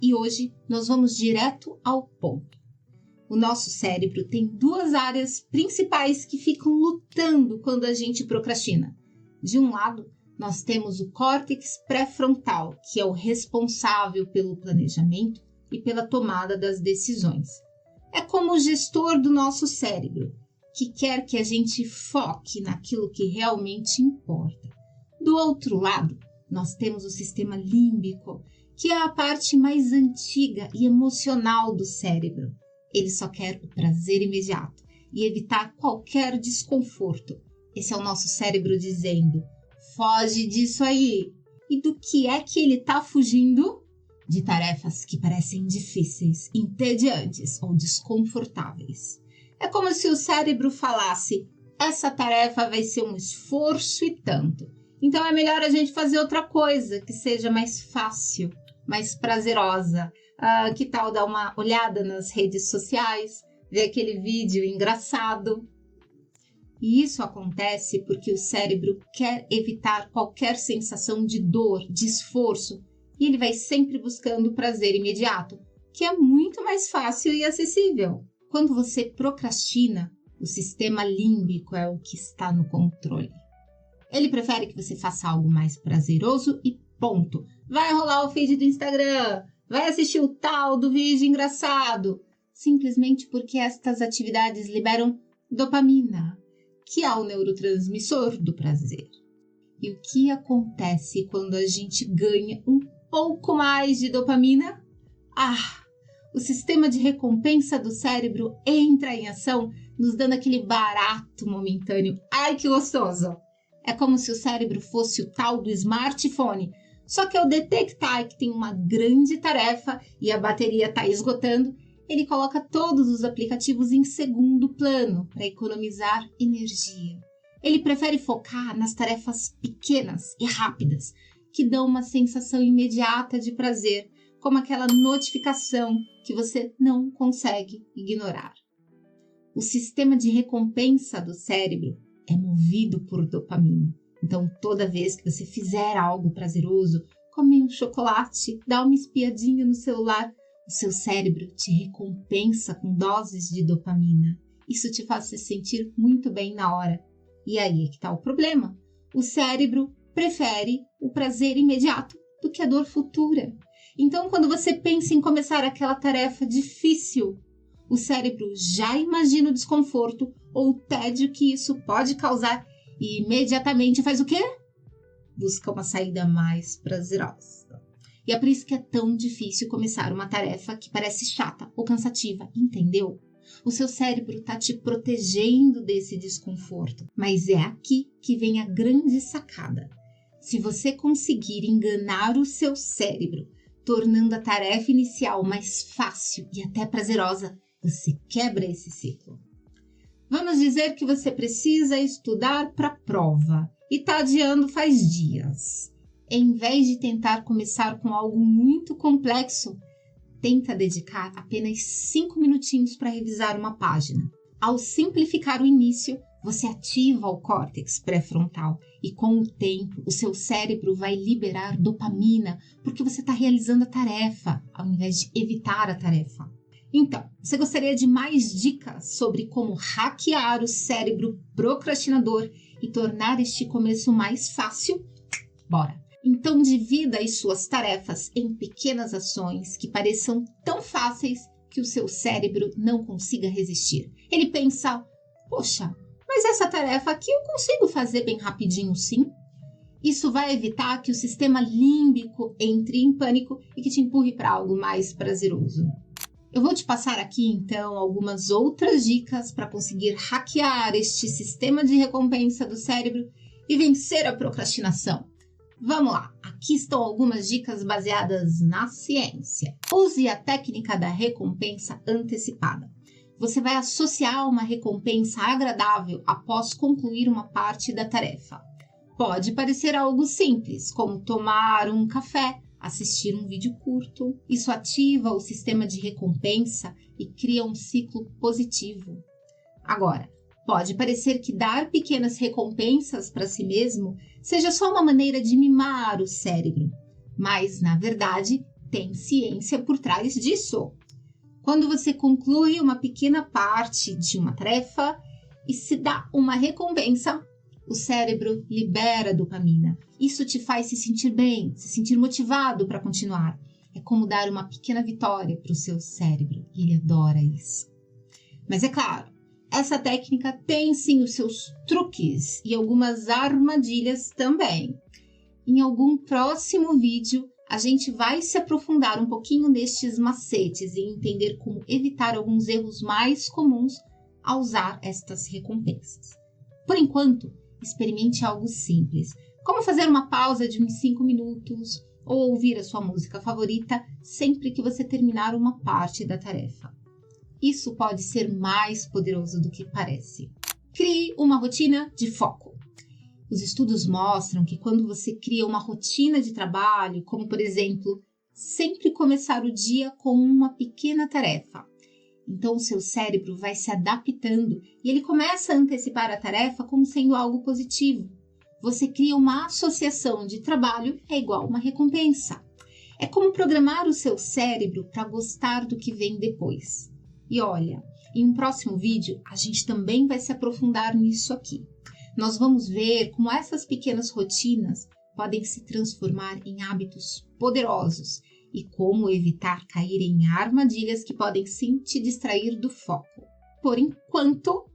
e hoje nós vamos direto ao ponto. O nosso cérebro tem duas áreas principais que ficam lutando quando a gente procrastina. De um lado, nós temos o córtex pré-frontal, que é o responsável pelo planejamento e pela tomada das decisões. É como o gestor do nosso cérebro, que quer que a gente foque naquilo que realmente importa. Do outro lado, nós temos o sistema límbico, que é a parte mais antiga e emocional do cérebro. Ele só quer o prazer imediato e evitar qualquer desconforto. Esse é o nosso cérebro dizendo, foge disso aí. E do que é que ele está fugindo? De tarefas que parecem difíceis, entediantes ou desconfortáveis. É como se o cérebro falasse, essa tarefa vai ser um esforço e tanto. Então é melhor a gente fazer outra coisa que seja mais fácil, mais prazerosa. Que tal dar uma olhada nas redes sociais, ver aquele vídeo engraçado? E isso acontece porque o cérebro quer evitar qualquer sensação de dor, de esforço, e ele vai sempre buscando o prazer imediato, que é muito mais fácil e acessível. Quando você procrastina, o sistema límbico é o que está no controle. Ele prefere que você faça algo mais prazeroso e ponto. Vai rolar o feed do Instagram, vai assistir o tal do vídeo engraçado, simplesmente porque estas atividades liberam dopamina, que é o neurotransmissor do prazer. E o que acontece quando a gente ganha um pouco mais de dopamina? O sistema de recompensa do cérebro entra em ação, nos dando aquele barato momentâneo. Ai, que gostoso! É como se o cérebro fosse o tal do smartphone, só que ao detectar que tem uma grande tarefa e a bateria está esgotando, ele coloca todos os aplicativos em segundo plano para economizar energia. Ele prefere focar nas tarefas pequenas e rápidas, que dão uma sensação imediata de prazer, como aquela notificação que você não consegue ignorar. O sistema de recompensa do cérebro é movido por dopamina. Então, toda vez que você fizer algo prazeroso, comer um chocolate, dar uma espiadinha no celular, o seu cérebro te recompensa com doses de dopamina. Isso te faz se sentir muito bem na hora. E aí é que está o problema. O cérebro prefere o prazer imediato do que a dor futura. Então, quando você pensa em começar aquela tarefa difícil, o cérebro já imagina o desconforto ou o tédio que isso pode causar e imediatamente faz o quê? Busca uma saída mais prazerosa. E é por isso que é tão difícil começar uma tarefa que parece chata ou cansativa, entendeu? O seu cérebro está te protegendo desse desconforto. Mas é aqui que vem a grande sacada. Se você conseguir enganar o seu cérebro, tornando a tarefa inicial mais fácil e até prazerosa, você quebra esse ciclo. Vamos dizer que você precisa estudar para a prova e está adiando faz dias. Em vez de tentar começar com algo muito complexo, tenta dedicar apenas 5 minutinhos para revisar uma página. Ao simplificar o início, você ativa o córtex pré-frontal e com o tempo o seu cérebro vai liberar dopamina porque você está realizando a tarefa ao invés de evitar a tarefa. Então, você gostaria de mais dicas sobre como hackear o cérebro procrastinador e tornar este começo mais fácil? Bora! Então, divida as suas tarefas em pequenas ações que pareçam tão fáceis que o seu cérebro não consiga resistir. Ele pensa, poxa, mas essa tarefa aqui eu consigo fazer bem rapidinho sim. Isso vai evitar que o sistema límbico entre em pânico e que te empurre para algo mais prazeroso. Eu vou te passar aqui, então, algumas outras dicas para conseguir hackear este sistema de recompensa do cérebro e vencer a procrastinação. Vamos lá, aqui estão algumas dicas baseadas na ciência. Use a técnica da recompensa antecipada. Você vai associar uma recompensa agradável após concluir uma parte da tarefa. Pode parecer algo simples, como tomar um café, assistir um vídeo curto. Isso ativa o sistema de recompensa e cria um ciclo positivo. Agora, pode parecer que dar pequenas recompensas para si mesmo seja só uma maneira de mimar o cérebro, mas, na verdade, tem ciência por trás disso. Quando você conclui uma pequena parte de uma tarefa e se dá uma recompensa, o cérebro libera dopamina. Isso te faz se sentir bem, se sentir motivado para continuar. É como dar uma pequena vitória para o seu cérebro. E ele adora isso. Mas é claro, essa técnica tem sim os seus truques e algumas armadilhas também. Em algum próximo vídeo, a gente vai se aprofundar um pouquinho nestes macetes e entender como evitar alguns erros mais comuns ao usar estas recompensas. Por enquanto, experimente algo simples, como fazer uma pausa de uns 5 minutos ou ouvir a sua música favorita sempre que você terminar uma parte da tarefa. Isso pode ser mais poderoso do que parece. Crie uma rotina de foco. Os estudos mostram que quando você cria uma rotina de trabalho, como por exemplo, sempre começar o dia com uma pequena tarefa, então o seu cérebro vai se adaptando e ele começa a antecipar a tarefa como sendo algo positivo. Você cria uma associação de trabalho é igual uma recompensa. É como programar o seu cérebro para gostar do que vem depois. E olha, em um próximo vídeo a gente também vai se aprofundar nisso aqui. Nós vamos ver como essas pequenas rotinas podem se transformar em hábitos poderosos e como evitar cair em armadilhas que podem sim te distrair do foco. Por enquanto,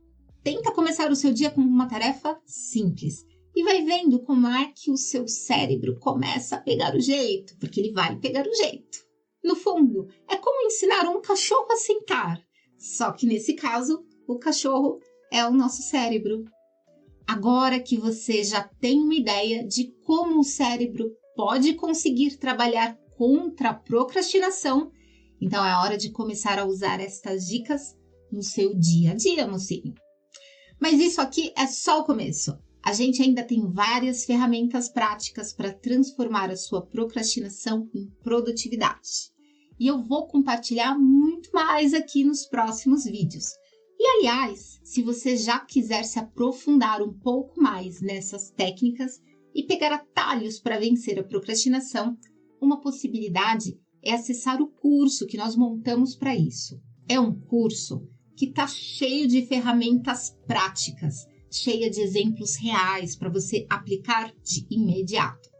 tenta começar o seu dia com uma tarefa simples e vai vendo como é que o seu cérebro começa a pegar o jeito, porque ele vai pegar o jeito. No fundo, é como ensinar um cachorro a sentar, só que nesse caso, o cachorro é o nosso cérebro. Agora que você já tem uma ideia de como o cérebro pode conseguir trabalhar contra a procrastinação, então é hora de começar a usar estas dicas no seu dia a dia, mocinho. Mas isso aqui é só o começo. A gente ainda tem várias ferramentas práticas para transformar a sua procrastinação em produtividade. E eu vou compartilhar muito mais aqui nos próximos vídeos. E, aliás, se você já quiser se aprofundar um pouco mais nessas técnicas e pegar atalhos para vencer a procrastinação, uma possibilidade é acessar o curso que nós montamos para isso. É um curso que está cheio de ferramentas práticas, cheia de exemplos reais para você aplicar de imediato.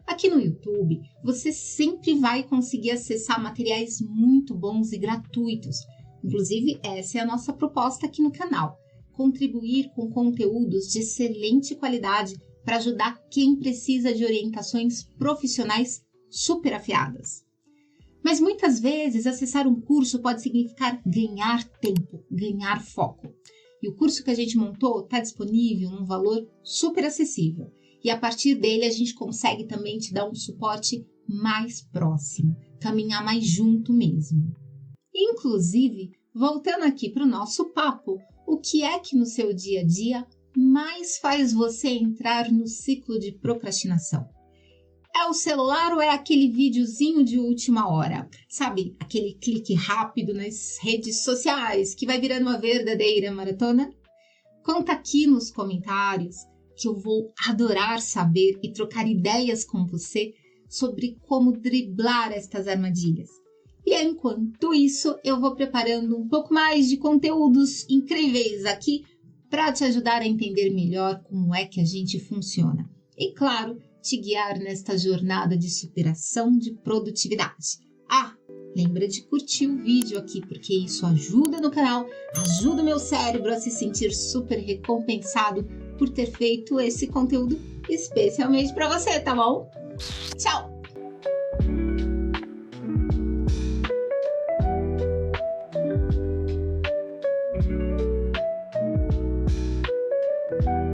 Aqui no YouTube, você sempre vai conseguir acessar materiais muito bons e gratuitos. Inclusive, essa é a nossa proposta aqui no canal, contribuir com conteúdos de excelente qualidade para ajudar quem precisa de orientações profissionais super afiadas. Mas muitas vezes, acessar um curso pode significar ganhar tempo, ganhar foco. E o curso que a gente montou está disponível num valor super acessível. E a partir dele, a gente consegue também te dar um suporte mais próximo, caminhar mais junto mesmo. Inclusive, voltando aqui para o nosso papo, o que é que no seu dia a dia mais faz você entrar no ciclo de procrastinação? É o celular ou é aquele videozinho de última hora? Sabe, aquele clique rápido nas redes sociais que vai virando uma verdadeira maratona? Conta aqui nos comentários que eu vou adorar saber e trocar ideias com você sobre como driblar estas armadilhas. E enquanto isso, eu vou preparando um pouco mais de conteúdos incríveis aqui para te ajudar a entender melhor como é que a gente funciona. E claro, te guiar nesta jornada de superação de produtividade. Lembra de curtir o vídeo aqui, porque isso ajuda no canal, ajuda o meu cérebro a se sentir super recompensado por ter feito esse conteúdo especialmente para você, tá bom? Tchau!